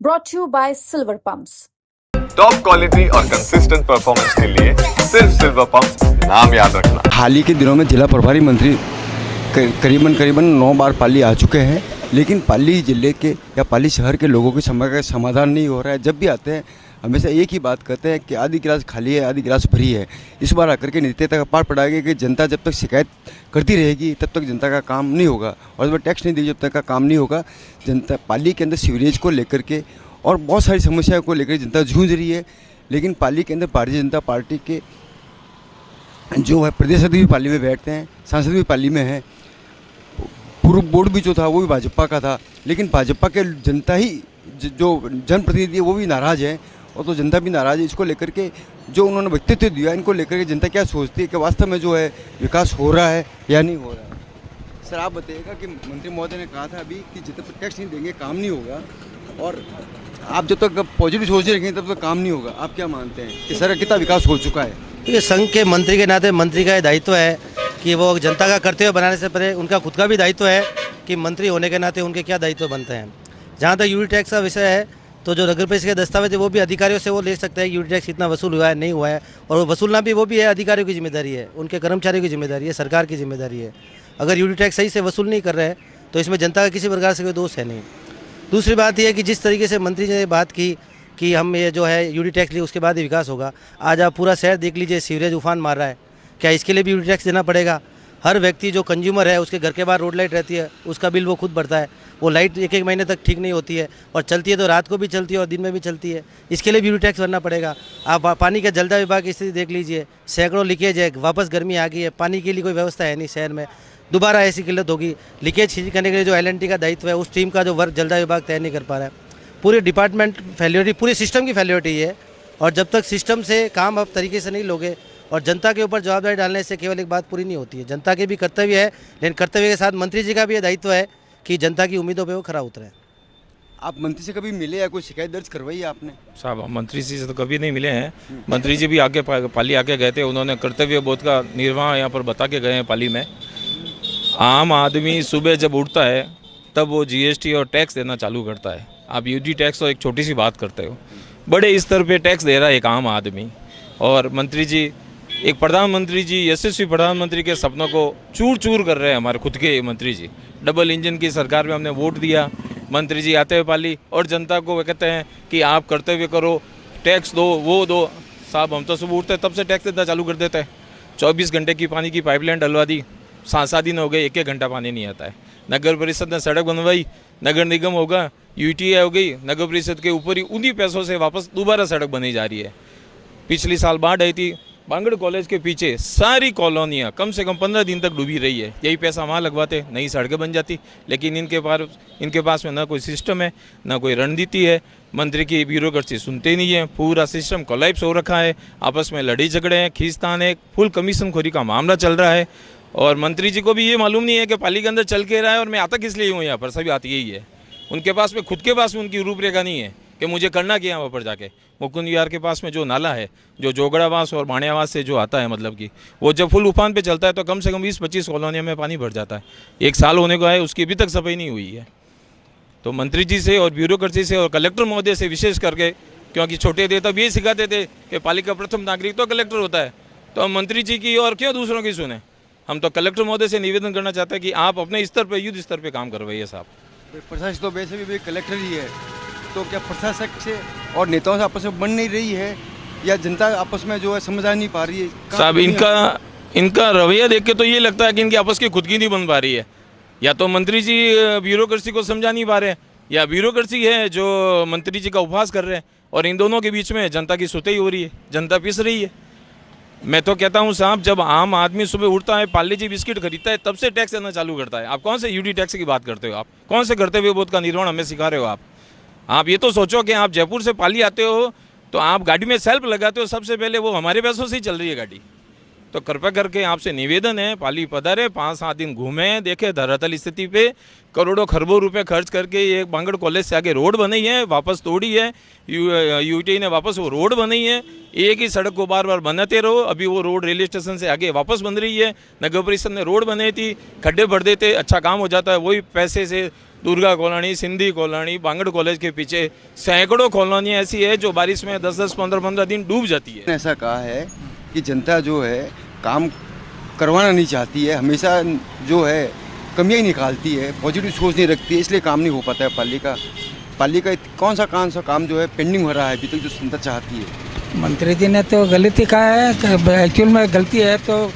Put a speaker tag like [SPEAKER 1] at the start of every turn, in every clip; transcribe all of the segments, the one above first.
[SPEAKER 1] brought to you by Silver Pumps.
[SPEAKER 2] Top quality और consistent performance के लिए सिर्फ सिल्वर पंप्स नाम याद रखना।
[SPEAKER 3] हाल ही के दिनों में जिला प्रभारी मंत्री करीबन 9 बार पाली आ चुके हैं, लेकिन पाली जिले के या पाली शहर के लोगों की समस्या का समाधान नहीं हो रहा है। जब भी आते हैं हमेशा एक ही बात कहते हैं कि आधी गिलास खाली है, आधी गिलास भरी है। इस बार आकर के नीतिता का पाठ पढ़ाएगा कि जनता जब तक शिकायत करती रहेगी तब तक जनता का काम नहीं होगा, और जब टैक्स नहीं देगी जब तक का काम नहीं होगा। जनता पाली के अंदर सीवरेज को लेकर के और बहुत सारी समस्याओं को लेकर जनता जूझ रही है, लेकिन पाली के अंदर भारतीय जनता पार्टी के जो है प्रदेश अध्यक्ष भी पाली में बैठते हैं, सांसद भी पाली में हैं, पूर्व बोर्ड भी जो था वो भी भाजपा का था, लेकिन भाजपा के जनता ही जो जनप्रतिनिधि है वो भी नाराज़ है, और तो जनता भी नाराज़ है। इसको लेकर के जो उन्होंने व्यक्तित्व दिया, इनको लेकर के जनता क्या सोचती है कि वास्तव में जो है विकास हो रहा है या नहीं हो रहा है। सर आप बताइएगा कि मंत्री महोदय ने कहा था अभी कि जब तक टैक्स नहीं देंगे काम नहीं होगा, और आप जब तक पॉजिटिव सोच रखेंगे तब तक काम नहीं होगा। आप क्या मानते हैं कि सर कितना विकास हो चुका है?
[SPEAKER 4] ये संघ के मंत्री के नाते मंत्री का दायित्व है कि वो जनता का कर्तव्य बनाने से पहले उनका खुद का भी दायित्व है कि मंत्री होने के नाते उनके क्या दायित्व बनते हैं। जहाँ तक यूटी टैक्स का विषय है तो जो नगर परिषद के दस्तावेज है वो भी अधिकारियों से वो ले सकते हैं कि यूटी टैक्स कितना वसूल हुआ है नहीं हुआ है, और वो वसूलना भी वो भी है अधिकारियों की जिम्मेदारी है, उनके कर्मचारियों की जिम्मेदारी है, सरकार की जिम्मेदारी है। अगर यूटी टैक्स सही से वसूल नहीं कर रहे हैं तो इसमें जनता का किसी प्रकार से कोई दोष है नहीं। दूसरी बात यह है कि जिस तरीके से मंत्री जी ने बात की कि हम ये जो है यूटी टैक्स लिए उसके बाद ही विकास होगा, आज आप पूरा शहर देख लीजिए, सीवरेज उफान मार रहा है। क्या इसके लिए भी यूटी टैक्स देना पड़ेगा? हर व्यक्ति जो कंज्यूमर है उसके घर के बाहर रोड लाइट रहती है, उसका बिल वो खुद भरता है। वो लाइट एक महीने तक ठीक नहीं होती है, और चलती है तो रात को भी चलती है और दिन में भी चलती है। इसके लिए भी यूटी टैक्स भरना पड़ेगा। आप पानी का जलदा विभाग की स्थिति देख लीजिए, सैकड़ों लीकेज है, वापस गर्मी आ गई है, पानी के लिए कोई व्यवस्था है नहीं शहर में, दोबारा ऐसी किल्लत होगी। लीकेज ठीक करने के लिए जो LNT का दायित्व है उस टीम का जो वर्क जलदा विभाग तय नहीं कर पा रहा है। पूरे डिपार्टमेंट फेल्योरिटी, पूरे सिस्टम की फेल्योरिटी है, और जब तक सिस्टम से काम आप तरीके से नहीं लोगे और जनता के ऊपर जवाबदारी डालने से केवल एक बात पूरी नहीं होती है। जनता के भी कर्तव्य है, लेकिन कर्तव्य के साथ मंत्री जी का भी ये दायित्व है कि जनता की उम्मीदों पे वो खरा उतरे।
[SPEAKER 3] आप मंत्री से कभी मिले या कोई शिकायत दर्ज करवाई है आपने?
[SPEAKER 5] साहब मंत्री जी से तो कभी नहीं मिले हैं। मंत्री जी भी आगे पाली आके गए थे, उन्होंने कर्तव्य बोध का निर्वाह यहाँ पर बता के गए हैं पाली में। आम आदमी सुबह जब उठता है तब वो GST और टैक्स देना चालू करता है। आप यूटी टैक्स तो एक छोटी सी बात करते हो, बड़े स्तर पे टैक्स दे रहा है एक आम आदमी, और मंत्री जी एक प्रधानमंत्री जी, यशस्वी प्रधानमंत्री के सपनों को चूर चूर कर रहे हैं हमारे खुद के मंत्री जी। डबल इंजन की सरकार में हमने वोट दिया, मंत्री जी आते हुए पाली और जनता को वे कहते हैं कि आप कर्तव्य करो, टैक्स दो, वो दो। साहब हम तो सुबह उठते तब से टैक्स देना चालू कर देते हैं। 24 घंटे की पानी की पाइपलाइन डलवा दी, 7 दिन हो गए, 1 घंटा पानी नहीं आता है। नगर परिषद ने सड़क बनवाई, नगर निगम होगा, UTI हो गई, नगर परिषद के ऊपर ही उन्हीं पैसों से वापस दोबारा सड़क बनी जा रही है। पिछली साल बाढ़ आई थी, बांगड़ कॉलेज के पीछे सारी कॉलोनियाँ कम से कम 15 दिन तक डूबी रही है। यही पैसा वहाँ लगवाते, नई सड़कें बन जाती, लेकिन इनके पास में ना कोई सिस्टम है, ना कोई रणनीति है। मंत्री की ब्यूरोक्रेसी सुनते नहीं है, पूरा सिस्टम कोलैप्स हो रखा है, आपस में लड़ी झगड़े हैं, खींचतान है, फुल कमीशन खोरी का मामला चल रहा है। और मंत्री जी को भी ये मालूम नहीं है कि पाली के अंदर चल के रहा है और मैं आता किस लिए हूँ यहाँ पर। सभी बात यही है, उनके पास में खुद के पास में उनकी रूपरेखा नहीं है कि मुझे करना क्या है वहाँ पर जाके। मुकुंद विहार के पास में जो नाला है, जो जोगड़ावास और बाणियावास से जो आता है, मतलब कि वो जब फुल उफान पे चलता है तो कम से कम 20-25 कॉलोनियों में पानी भर जाता है। 1 साल होने को है, उसकी अभी तक सफाई नहीं हुई है। तो मंत्री जी से और ब्यूरोक्रेसी से और कलेक्टर महोदय से विशेष करके, क्योंकि छोटे थे तब ये सिखाते थे कि पाली का प्रथम नागरिक तो कलेक्टर होता है, तो हम मंत्री जी की और क्यों दूसरों की सुने। हम तो कलेक्टर महोदय से निवेदन करना चाहते हैं कि आप अपने स्तर पर, युद्ध स्तर पर काम करवाइए साहब।
[SPEAKER 3] प्रशासन तो वैसे भी कलेक्टर ही है, तो क्या प्रशासक से और नेताओं से आपस में बन नहीं रही है, या जनता आपस में जो है समझ आ नहीं पा रही है?
[SPEAKER 5] साहब इनका रवैया देख के तो ये लगता है कि इनकी आपस की खुद की नहीं बन पा रही है। या तो मंत्री जी ब्यूरोक्रेसी को समझा नहीं पा रहे हैं, या ब्यूरोक्रेसी है जो मंत्री जी का उपहास कर रहे हैं, और इन दोनों के बीच में जनता की सुतई हो रही है, जनता पिस रही है। मैं तो कहता हूँ साहब, जब आम आदमी सुबह उठता है, पार्ले जी बिस्किट खरीदता है, तब से टैक्स देना चालू करता है। आप कौन से यूटी टैक्स की बात करते हो? आप कौन से कर्तव्य बोध का निर्माण हमें सिखा रहे हो? आप ये तो सोचो कि आप जयपुर से पाली आते हो तो आप गाड़ी में सेल्फ लगाते हो, सबसे पहले वो हमारे पैसों से ही चल रही है गाड़ी। तो कृपया करके आपसे निवेदन है, पाली पधारे, 5-7 दिन घूमें, देखें धरातल स्थिति पे। करोड़ों खरबों रुपए खर्च करके ये बांगड़ कॉलेज से आगे रोड बनाई है, वापस तोड़ी है, UTI ने वापस वो रोड बनाई है। एक ही सड़क को बार बार बनाते रहो। अभी वो रोड रेलवे स्टेशन से आगे वापस बन रही है। नगर परिषद ने रोड बनाई थी, खड्डे भर देते, अच्छा काम हो जाता है। वही पैसे से Durga colony, Sindhi colony, Bangar college के पीछे सैकड़ों कॉलोनियाँ ऐसी है जो बारिश में 10-10, 15-15 दिन डूब जाती है।
[SPEAKER 3] ऐसा कहा है कि जनता जो है काम करवाना नहीं चाहती है, हमेशा जो है कमियाँ ही निकालती है, पॉजिटिव सोच नहीं रखती है, इसलिए काम नहीं हो पाता है। पाली का कौन सा काम जो है पेंडिंग हो रहा है अभी तक जो जनता चाहती है?
[SPEAKER 6] मंत्री जी ने तो गलती कहा है, एक्चुअल में गलती है तो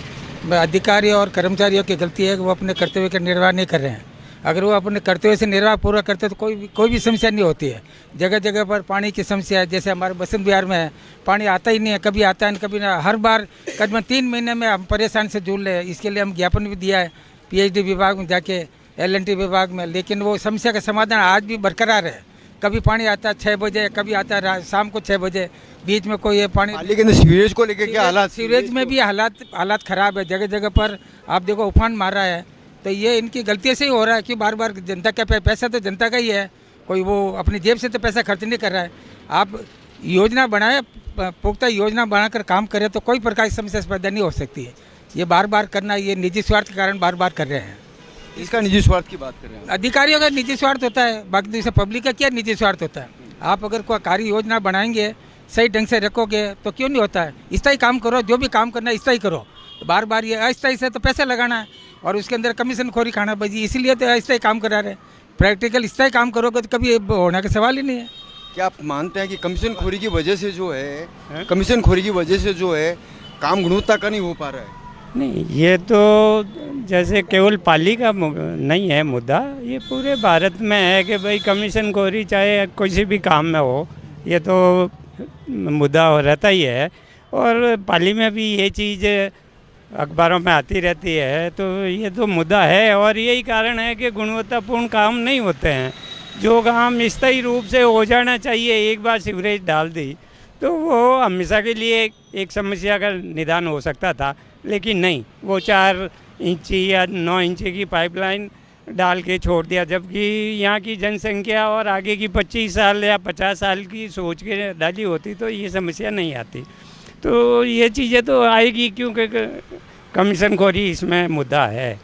[SPEAKER 6] अधिकारी और कर्मचारियों की गलती है कि वो अपने कर्तव्य का निर्वाह नहीं कर रहे हैं। अगर वो अपने कर्तव्य से निर्वाह पूरा करते तो कोई भी समस्या नहीं होती है। जगह जगह पर पानी की समस्या है, जैसे हमारे बसंत विहार में है, पानी आता ही नहीं है, कभी आता है कभी ना। हर बार करीबन 3 महीने में हम परेशान से जूझ रहे हैं। इसके लिए हम ज्ञापन भी दिया है PhD विभाग में जाके, LNT विभाग में, लेकिन वो समस्या का समाधान आज भी बरकरार है। कभी पानी आता है 6 बजे, कभी आता है शाम को 6 बजे, बीच में कोई ये पानी।
[SPEAKER 3] लेकिन सीवरेज को लेकर क्या हालात?
[SPEAKER 6] सीवरेज में भी हालात ख़राब है, जगह जगह पर आप देखो उफान मारा है। तो ये इनकी गलती से ही हो रहा है कि बार बार जनता का पैसा तो जनता का ही है, कोई वो अपनी जेब से तो पैसा खर्च नहीं कर रहा है। आप योजना बनाए, पुख्ता योजना बनाकर काम करें तो कोई प्रकार की समस्या पैदा नहीं हो सकती है। ये बार बार करना, ये निजी स्वार्थ के कारण बार बार कर रहे हैं।
[SPEAKER 3] इसका निजी स्वार्थ की बात कर रहे हैं?
[SPEAKER 6] अधिकारियों का निजी स्वार्थ होता है, बाकी दूसरे पब्लिक का क्या निजी स्वार्थ होता है? आप अगर कोई कार्य योजना बनाएंगे, सही ढंग से रखोगे तो क्यों नहीं होता है? स्थायी काम करो, जो भी काम करना है स्थायी करो। तो बार बार ये अस्थायी से तो पैसा लगाना है और उसके अंदर कमीशन खोरी खाना बजी, इसीलिए तो अस्थायी काम करा रहे हैं। प्रैक्टिकल स्थायी काम करोगे तो कभी होने का सवाल ही नहीं है।
[SPEAKER 3] क्या आप मानते हैं कि कमीशन खोरी की वजह से जो है काम गुणवत्ता का नहीं हो पा रहा है?
[SPEAKER 7] नहीं, ये तो जैसे केवल पाली का नहीं है मुद्दा, ये पूरे भारत में है कि भाई कमीशन खोरी चाहे किसी भी काम में हो, ये तो मुद्दा रहता ही है। और पाली में भी ये चीज़ अखबारों में आती रहती है, तो ये तो मुद्दा है। और यही कारण है कि गुणवत्तापूर्ण काम नहीं होते हैं। जो काम स्थायी रूप से हो जाना चाहिए, एक बार सीवरेज डाल दी तो वो हमेशा के लिए एक समस्या का निदान हो सकता था, लेकिन नहीं, वो 4 इंची या 9 इंची की पाइपलाइन डाल के छोड़ दिया। जबकि यहाँ की जनसंख्या और आगे की 25 साल या 50 साल की सोच के डाली होती तो ये समस्या नहीं आती। तो ये चीज़ें तो आएगी क्योंकि कमीशन खोरी इसमें मुद्दा है।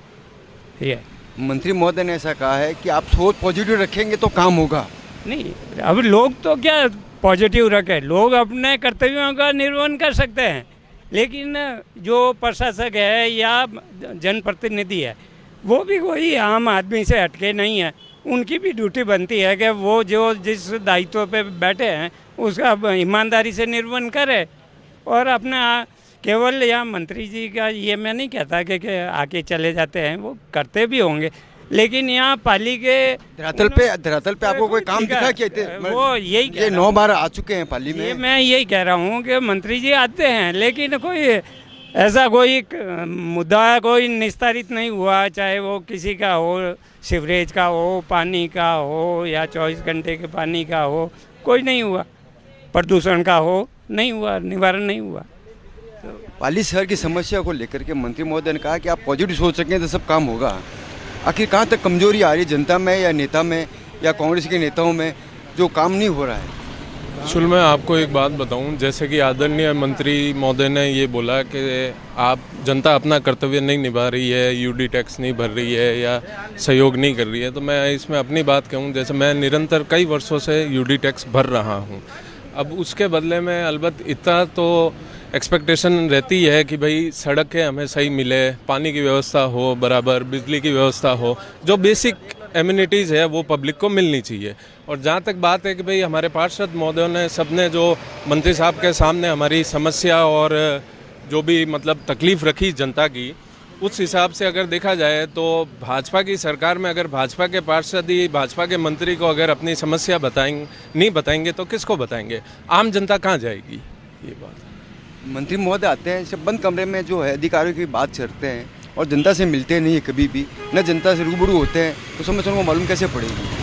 [SPEAKER 7] ये
[SPEAKER 3] मंत्री महोदय ने ऐसा कहा है कि आप सोच पॉजिटिव रखेंगे तो काम होगा।
[SPEAKER 7] नहीं, अब लोग तो क्या पॉजिटिव रखें, लोग अपने कर्तव्यों का निर्वहन कर सकते हैं, लेकिन जो प्रशासक है या जनप्रतिनिधि है वो भी कोई आम आदमी से हटके नहीं है। उनकी भी ड्यूटी बनती है कि वो जो जिस दायित्व पे बैठे हैं उसका ईमानदारी से निर्वहन करे। और अपना केवल यहाँ मंत्री जी का ये मैं नहीं कहता कि आके चले जाते हैं, वो करते भी होंगे, लेकिन यहाँ पाली के
[SPEAKER 3] धरातल पे आपको कोई काम दिखा क्या?
[SPEAKER 7] वो यही
[SPEAKER 3] ये 9 बार आ चुके हैं पाली में।
[SPEAKER 7] मैं यही कह रहा हूँ कि मंत्री जी आते हैं, लेकिन कोई ऐसा कोई मुद्दा कोई निस्तारित नहीं हुआ, चाहे वो किसी का हो, सीवरेज का हो, पानी का हो या 24 घंटे के पानी का हो, कोई नहीं हुआ। प्रदूषण का हो, नहीं हुआ, निवारण नहीं हुआ।
[SPEAKER 3] पाली शहर की समस्या को लेकर के मंत्री महोदय ने कहा कि आप पॉजिटिव सोच सकें तो सब काम होगा। आखिर कहाँ तक कमजोरी आ रही है जनता में या नेता में या कांग्रेस के नेताओं में जो काम नहीं हो रहा है?
[SPEAKER 8] एक्चुअल मैं आपको एक बात बताऊं, जैसे कि आदरणीय मंत्री महोदय ने ये बोला कि आप जनता अपना कर्तव्य नहीं निभा रही है, यूडी टैक्स नहीं भर रही है या सहयोग नहीं कर रही है, तो मैं इसमें अपनी बात कहूं, जैसे मैं निरंतर कई वर्षों से यूडी टैक्स भर रहा हूं। अब उसके बदले में अलबत्त इतना तो एक्सपेक्टेशन रहती है कि भाई सड़कें हमें सही मिले, पानी की व्यवस्था हो बराबर, बिजली की व्यवस्था हो, जो बेसिक एमिनिटीज़ है वो पब्लिक को मिलनी चाहिए। और जहाँ तक बात है कि भाई हमारे पार्षद महोदयों ने सबने जो मंत्री साहब के सामने हमारी समस्या और जो भी मतलब तकलीफ़ रखी जनता की, उस हिसाब से अगर देखा जाए तो भाजपा की सरकार में अगर भाजपा के पार्षद ही भाजपा के मंत्री को अगर अपनी समस्या नहीं बताएंगे तो किसको बताएंगे? आम जनता कहाँ जाएगी? ये बात
[SPEAKER 3] मंत्री महोदय आते हैं, सब बंद कमरे में जो है अधिकारियों की बात करते हैं और जनता से मिलते नहीं है कभी भी, न जनता से रूबरू होते हैं, तो समस्या को मालूम कैसे पड़ेगी?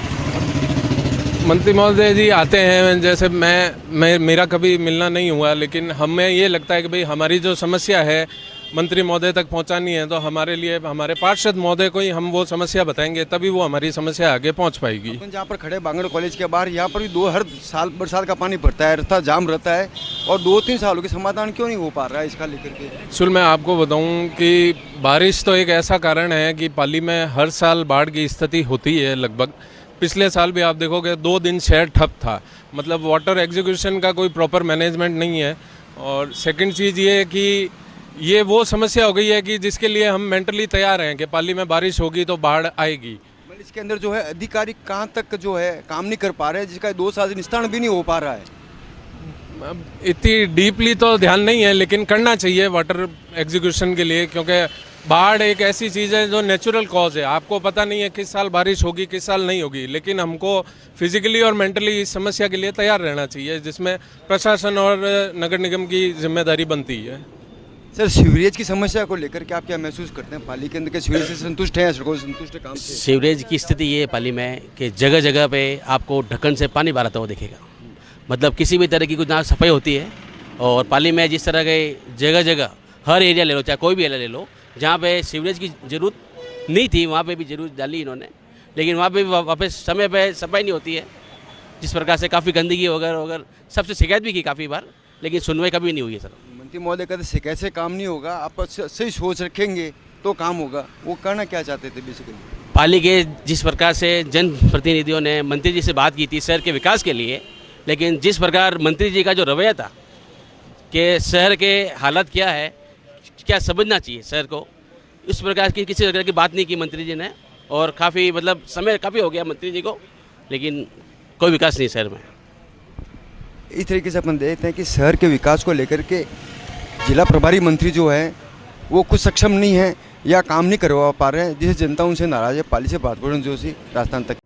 [SPEAKER 8] मंत्री महोदय जी आते हैं, जैसे मेरा कभी मिलना नहीं हुआ, लेकिन हमें ये लगता है कि भाई हमारी जो समस्या है मंत्री महोदय तक पहुंचानी है तो हमारे लिए हमारे पार्षद महोदय को ही हम वो समस्या बताएंगे, तभी वो हमारी समस्या आगे पहुंच पाएगी।
[SPEAKER 3] अपन जहाँ पर खड़े बांगड़ कॉलेज के बाहर, यहाँ पर भी हर साल बरसात का पानी भरता है, रास्ता जाम रहता है और 2-3 सालों के समाधान क्यों नहीं हो पा रहा है इसका लेकर के?
[SPEAKER 8] एक्चुअल मैं आपको बताऊं कि बारिश तो एक ऐसा कारण है कि पाली में हर साल बाढ़ की स्थिति होती है लगभग। पिछले साल भी आप देखोगे 2 दिन शहर ठप था, मतलब वाटर एग्जीक्यूशन का कोई प्रॉपर मैनेजमेंट नहीं है। और सेकंड चीज़ ये है कि ये वो समस्या हो गई है कि जिसके लिए हम मेंटली तैयार हैं कि पाली में बारिश होगी तो बाढ़ आएगी।
[SPEAKER 3] मतलब इसके अंदर जो है अधिकारी कहाँ तक जो है काम नहीं कर पा रहे हैं, जिसका 2 साल से निस्तारण भी नहीं हो पा रहा है।
[SPEAKER 8] इतनी डीपली तो ध्यान नहीं है, लेकिन करना चाहिए वाटर एग्जीक्यूशन के लिए, क्योंकि बाढ़ एक ऐसी चीज़ है जो नेचुरल कॉज है। आपको पता नहीं है किस साल बारिश होगी किस साल नहीं होगी, लेकिन हमको फिजिकली और मेंटली इस समस्या के लिए तैयार रहना चाहिए, जिसमें प्रशासन और नगर निगम की जिम्मेदारी बनती है।
[SPEAKER 3] सर, सीवरेज की समस्या को लेकर के आप क्या महसूस करते हैं? पाली के अंदर के सीवरेज से संतुष्ट हैं, सड़कों से संतुष्ट है काम से?
[SPEAKER 9] सीवरेज की स्थिति ये है पाली में कि जगह जगह पे आपको ढक्कन से पानी बाहर आता हुआ दिखेगा। मतलब किसी भी तरह की कुछ ना सफाई होती है। और पाली में जिस तरह के जगह जगह हर एरिया ले लो, चाहे कोई भी एरिया ले लो, जहाँ पे सीवरेज की ज़रूरत नहीं थी वहाँ पे भी ज़रूरत डाली इन्होंने, लेकिन वहाँ पे भी वापस समय पे सफाई नहीं होती है। जिस प्रकार से काफ़ी गंदगी वगैरह सबसे शिकायत भी की काफ़ी बार, लेकिन सुनवाई कभी नहीं हुई है सर।
[SPEAKER 3] मंत्री महोदय कहते शिकायत से काम नहीं होगा, आप सही सोच रखेंगे तो काम होगा। वो करना क्या चाहते थे बेसिकली?
[SPEAKER 9] पाली के जिस प्रकार से जनप्रतिनिधियों ने मंत्री जी से बात की थी शहर के विकास के लिए, लेकिन जिस प्रकार मंत्री जी का जो रवैया था कि शहर के हालत क्या है, क्या समझना चाहिए शहर को, इस प्रकार की किसी तरह की बात नहीं की मंत्री जी ने। और काफ़ी मतलब समय काफ़ी हो गया मंत्री जी को, लेकिन कोई विकास नहीं शहर में।
[SPEAKER 3] इस तरीके से अपन देखते हैं कि शहर के विकास को लेकर के जिला प्रभारी मंत्री जो है वो कुछ सक्षम नहीं है या काम नहीं करवा पा रहे हैं, जिससे जनता उनसे नाराज़ है। पाली से बात जोशी, राजस्थान तक।